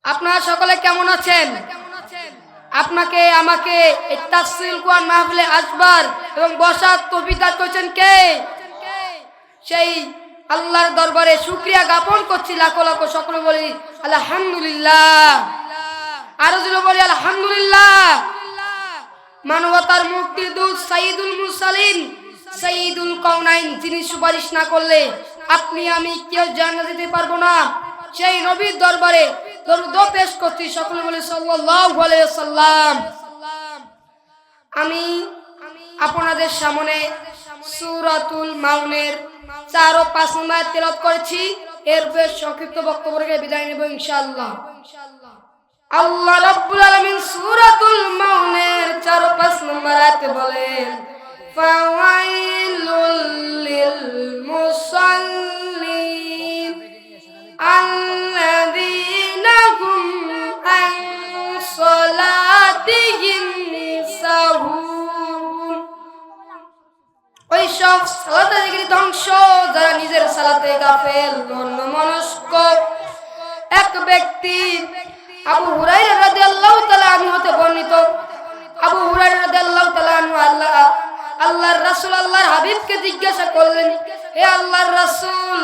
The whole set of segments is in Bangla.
আপনারা সকলে কেমন আছেন? আপনাকে আমাকে এই তাফসীর কোরআন মাহফিলে আসবার এবং বসার তৌফিক দান করেছেন কে? সেই আল্লাহর দরবারে শুকরিয়া জ্ঞাপন করছি লাখো লাখো। সকলে বলি আলহামদুলিল্লাহ। আরো জোরে বলি আলহামদুলিল্লাহ। মানবতার মুক্তির দূত সাইয়্যিদুল মুরসালিন সাইয়্যিদুল কাউনাইন, যিনি সুপারিশ না করলে আপনি আমি কেউ জান্নাতে যেতে পারবো না, সেই নবীর দরবারে দরুদ পেশ করছি। সকলে বলি সাল্লাল্লাহু আলাইহি ওয়াসাল্লাম। আমি আপনাদের সামনে সূরাতুল মাউনের 4 ও 5 নম্বর আয়াত তেলাওয়াত করেছি। এরপর সংক্ষিপ্ত বক্তব্য রেখে বিদায় নেব ইনশাআল্লাহ। আল্লাহ রাব্বুল আলামিন সূরাতুল মাউনের 4 ও 5 নম্বর আয়াতে বলেন, ফাওয়াইলুল লিল মুসাল্লিন আল্লাযীনা হুম আন সালাতিহিম সাহুন। ওই সব সালাতের ধ্বংস যারা নিজের সালাতে গাফেল অন্যমনস্ক। এক ব্যক্তি আবু হুরায়রা রাদিয়াল্লাহু তাআলা আনহু হতে বর্ণিত, আবু হুরায়রা রাদিয়াল্লাহু তাআলা আনহু আল্লাহর রাসূল আল্লাহর হাবিবকে জিজ্ঞাসা করলেন, হে আল্লাহর রাসূল,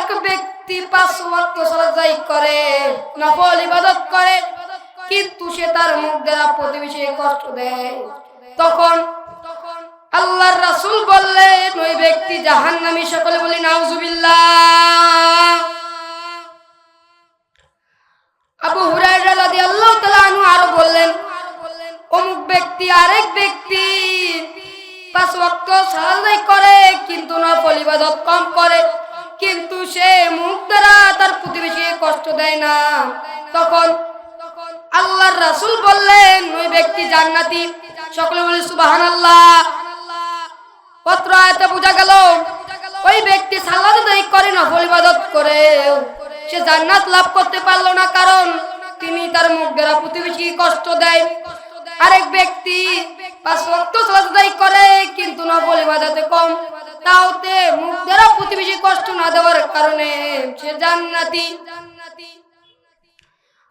এক ব্যক্তি 5 ওয়াক্ত সালাত আদায় করে, নফল ইবাদত করে, কিন্তু সে তার মুখ দ্বারা প্রতিবেশীকে কষ্ট দেয়। তখন আল্লাহর রাসূল বললেন, ওই ব্যক্তি জাহান্নামী। সকলে বলি নাউজুবিল্লাহ। আবু হুরায়রা রাদিয়াল্লাহু তাআলা আনহু আরো বললেন, অমুক ব্যক্তি আরেক ব্যক্তি 5 ওয়াক্ত সালাত আদায় করে, কিন্তু নফল ইবাদত কম করে, কিন্তু সে মুখ দ্বারা তার প্রতিবেশীকে কষ্ট দেয় না। তখন আল্লাহর রাসূল বললেন, ওই ব্যক্তি জান্নাতি। সকলে বলি সুবহানাল্লাহ। পত্র আয়াতে বোঝা গেল ওই ব্যক্তি সালাত আদায় করে, নফল ইবাদত করে, সে জান্নাত লাভ করতে পারলো না, কারণ তিনি তার মুখ দ্বারা প্রতিবেশীকে কষ্ট দেয়। আরেক ব্যক্তি 5 ওয়াক্ত সালাত আদায় করে, কিন্তু নফল ইবাদতে কম, তাওতে মুখ দ্বারা প্রতিবেশী কষ্ট না দেওয়ার কারণে সে জান্নাতি।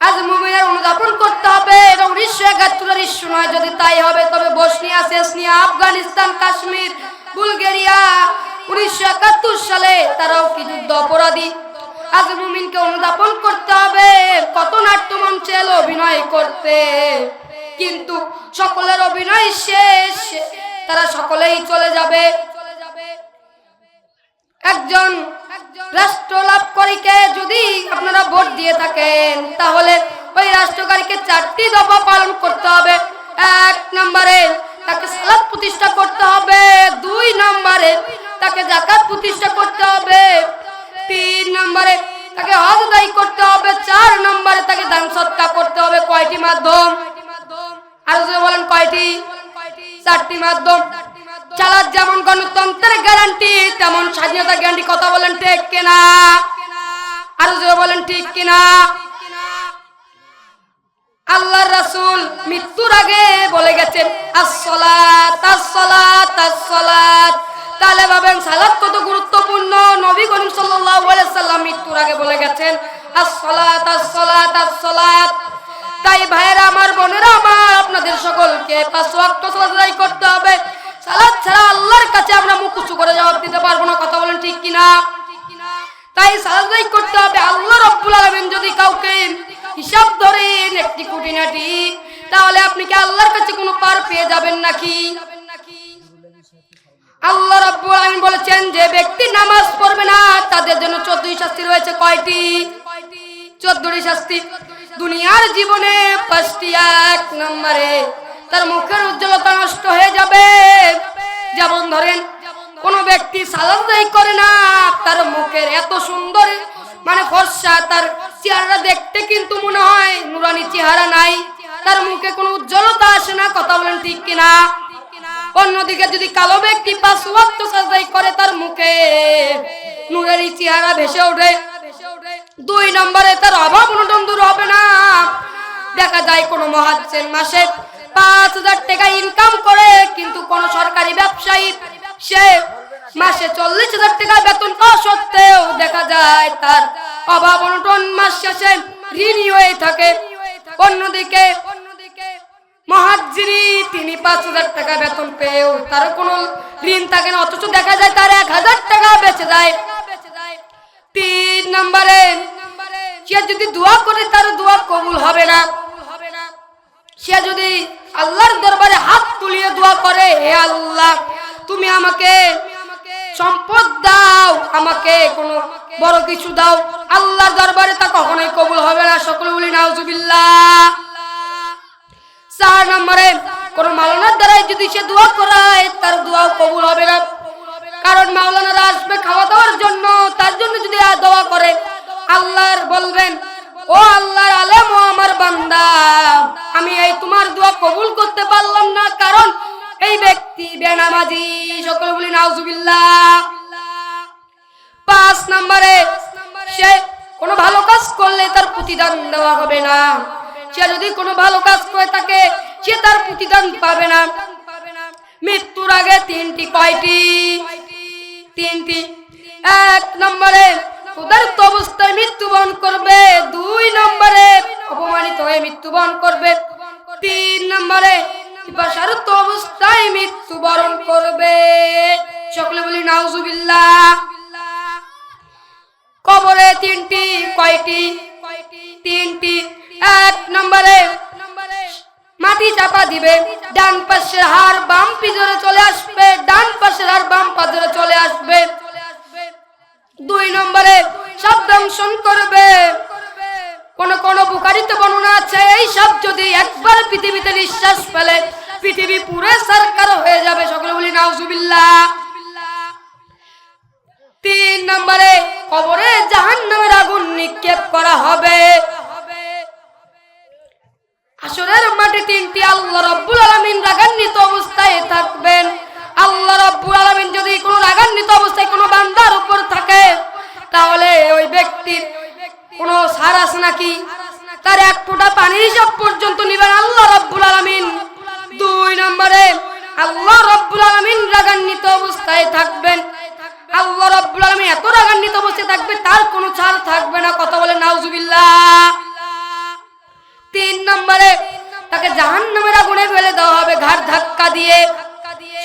আজ মুমিনের অনুধাবন করতে হবে, এবং 1971 নয়, যদি তাই হবে তবে Bosnia, Chechnya, Afghanistan, Kashmir, Bulgaria 1971 সালে তারাও কি যুদ্ধ অপরাধী। আজ মুমিনকে অনুধাবন করতে হবে, কত নাট্যমঞ্চে এলো অভিনয় করতে, কিন্তু সকলের অভিনয় শেষ, তারা সকলেই চলে যাবে। একজন রাষ্ট্র লাভকারীকে যদি আপনারা ভোট দিয়ে থাকেন, তাহলে ওই রাষ্ট্রকারীকে 4টি দফা পালন করতে হবে। 1 নম্বরে তাকে সালাত প্রতিষ্ঠা করতে হবে, 2 নম্বরে তাকে যাকাত প্রতিষ্ঠা করতে হবে, 3 নম্বরে তাকে হজ আদায় করতে হবে, 4 নম্বরে তাকে দান সদকা করতে হবে। কয়টি মাধ্যম? আর যদি বলেন কয়টি? 4টি মাধ্যম। চালাত যেমন গণতন্ত্রের গ্যারান্টি, তেমন স্বাধীনতার গ্যারান্টি। কথা বলেন ঠিক কিনা? আর যদি বলেন ঠিক কিনা? আল্লাহর রাসূল মৃত্যুর আগে বলে গেছেন, as-salat as-salat as-salat। তাহলে ভাবেন সালাত কত গুরুত্বপূর্ণ। নবী করিম সাল্লাল্লাহু আলাইহি সাল্লাম মৃত্যুর আগে বলে গেছেন, as-salat as-salat as-salat। তাই ভাইয়েরা আমার, বোনেরা আমার, আপনাদের সকলকে 5 ওয়াক্ত সালাত আদায় করতে হবে। সালাত ছাড়া আল্লাহর কাছে আমরা মুখ উঁচু করে জবাব দিতে পারবো না। কথা বলেন ঠিক কিনা? তাই সালাত আদায় করতে হবে। আল্লাহ রাব্বুল আলামিন যদি কাউকে হিসাব ধরেন একটি খুঁটিনাটি, তাহলে আপনি কি আল্লাহর কাছে কোনো পার পেয়ে যাবেন নাকি? আল্লাহ রাব্বুল আলামিন বলেছেন, যে ব্যক্তি নামাজ পড়বে না তাদের জন্য 14টি শাস্তি রয়েছে। কয়টি? 14টি শাস্তি। দুনিয়ার জীবনে 5টি। 1 নম্বরে তার মুখের উজ্জ্বলতা নষ্ট হয়ে যাবে। যেমন ধরেন, কোন ব্যক্তি সালাত আদায় করে না, তার মুখের এত সুন্দর মানে ফর্সা, তার চেহারা দেখতে কিন্তু মনে হয় নুরানি চেহারা নাই, তার মুখে কোনো উজ্জ্বলতা আসে না। কথা বলেন ঠিক কিনা? অন্যদিকে যদি কালো ব্যক্তি 5 ওয়াক্ত সালাত আদায় করে, তার মুখে নুরানি চেহারা ভেসে ওঠে। 2 নম্বরে তার অভাব অনটন দূর হবে না। দেখা যায় কোন মুহাজ্জির মাসে 5000 টাকা ইনকাম করে, কিন্তু কোন সরকারি ব্যবসায়ী সে মাসে 40,000 টাকা বেতন পাওয়া সত্ত্বেও দেখা যায় তার অভাব অনটন মাস শেষে ঋণী হয়ে থাকে। অন্যদিকে মুহাজ্জিরি তিনি 5,000 টাকা বেতন পেয়েও তার কোনো ঋণ থাকে না, অথচ দেখা যায় তার 1,000 টাকা বেঁচে যায়। 3 নম্বরে সে যদি দোয়া করে তার দোয়া কবুল হবে না। সে যদি আল্লাহর দরবারে হাত তুলিয়ে দোয়া করে, হে আল্লাহ তুমি আমাকে সম্পদ দাও, আমাকে কোনো বড় কিছু দাও, আল্লাহর দরবারে তা কখনোই কবুল হবে না। সকলে বলি নাউজুবিল্লাহ। 4 নম্বরে কোন মাওলানার দ্বারাই যদি সে দোয়া করায় তার দোয়াও কবুল হবে না, কারণ মাওলানারা আসবে খাওয়া দাওয়ার জন্য, তার জন্য যদি দোয়া করে আল্লাহর বলবেন, ও আল্লাহর আলেম ও আমার বান্দা, আমি এই তোমার দোয়া কবুল করতে পারলাম না, কারণ এই ব্যক্তি বেনামাজি। সকলে বলি নাউজুবিল্লাহ। 5 নম্বরে সে কোনো ভালো কাজ করলে তার প্রতিদান দেওয়া হবে না। সে যদি কোনো ভালো কাজ করে থাকে সে তার প্রতিদান পাবে না। মৃত্যুর আগে 3টি কয়টি? 3টি। 1 নম্বরে ক্ষুধার্ত অবস্থায় মৃত্যুবরণ করবে, 2 নম্বরে অপমানিত হয়ে মৃত্যুবরণ করবে, 3 নম্বরে পিপাসার্ত অবস্থায় মৃত্যুবরণ করবে। সকলে বলি নাউজুবিল্লাহ। কবরে 3টি কয়টি? 3টি। 1 নম্বরে মাটি চাপা দিবে, ডান পাশের হাড় বাম পিছনে চলে আসবে, ডান পাশের হাড় বাম পাশে চলে আসবে। 2 নম্বরে সব দংশন করবে। কোন বুখারীতে বর্ণনা আছে এই সব যদি একবার পৃথিবীতে নিঃশ্বাস ফেলে পৃথিবী পুরো সরকার হয়ে যাবে। সকলে বলি নাউজুবিল্লাহ। 3 নম্বরে কবরে জাহান্নামের আগুন নিক্ষেপ করা হবে। হাসরের মাঠে 3টি আল্লাহ রাব্বুল আলামিন রাগান্বিত অবস্থায় থাকবেন। আল্লাহ রাব্বুল আলামিন যদি কোনো রাগান্বিত অবস্থায় কোনো বান্দার উপর থাকে তাহলে ওই ব্যক্তির কোনো ছাড় আছে নাকি? তার 1 ফোঁটা পানির হিসাব পর্যন্ত নিবেন আল্লাহ রাব্বুল আলামিন। 2 নম্বরে আল্লাহ রাব্বুল আলামিন রাগান্বিত অবস্থায় থাকবেন। আল্লাহ রাব্বুল আলামিন এত রাগান্বিত অবস্থায় থাকবে তার কোনো ছাড় থাকবে না। কথা বলে নাউজুবিল্লাহ। 3 নম্বরে তাকে জাহান্নামের আগুনে ফেলে দেওয়া হবে ঘাড় ধাক্কা দিয়ে।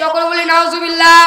সকলে বলি নাউজুবিল্লাহ।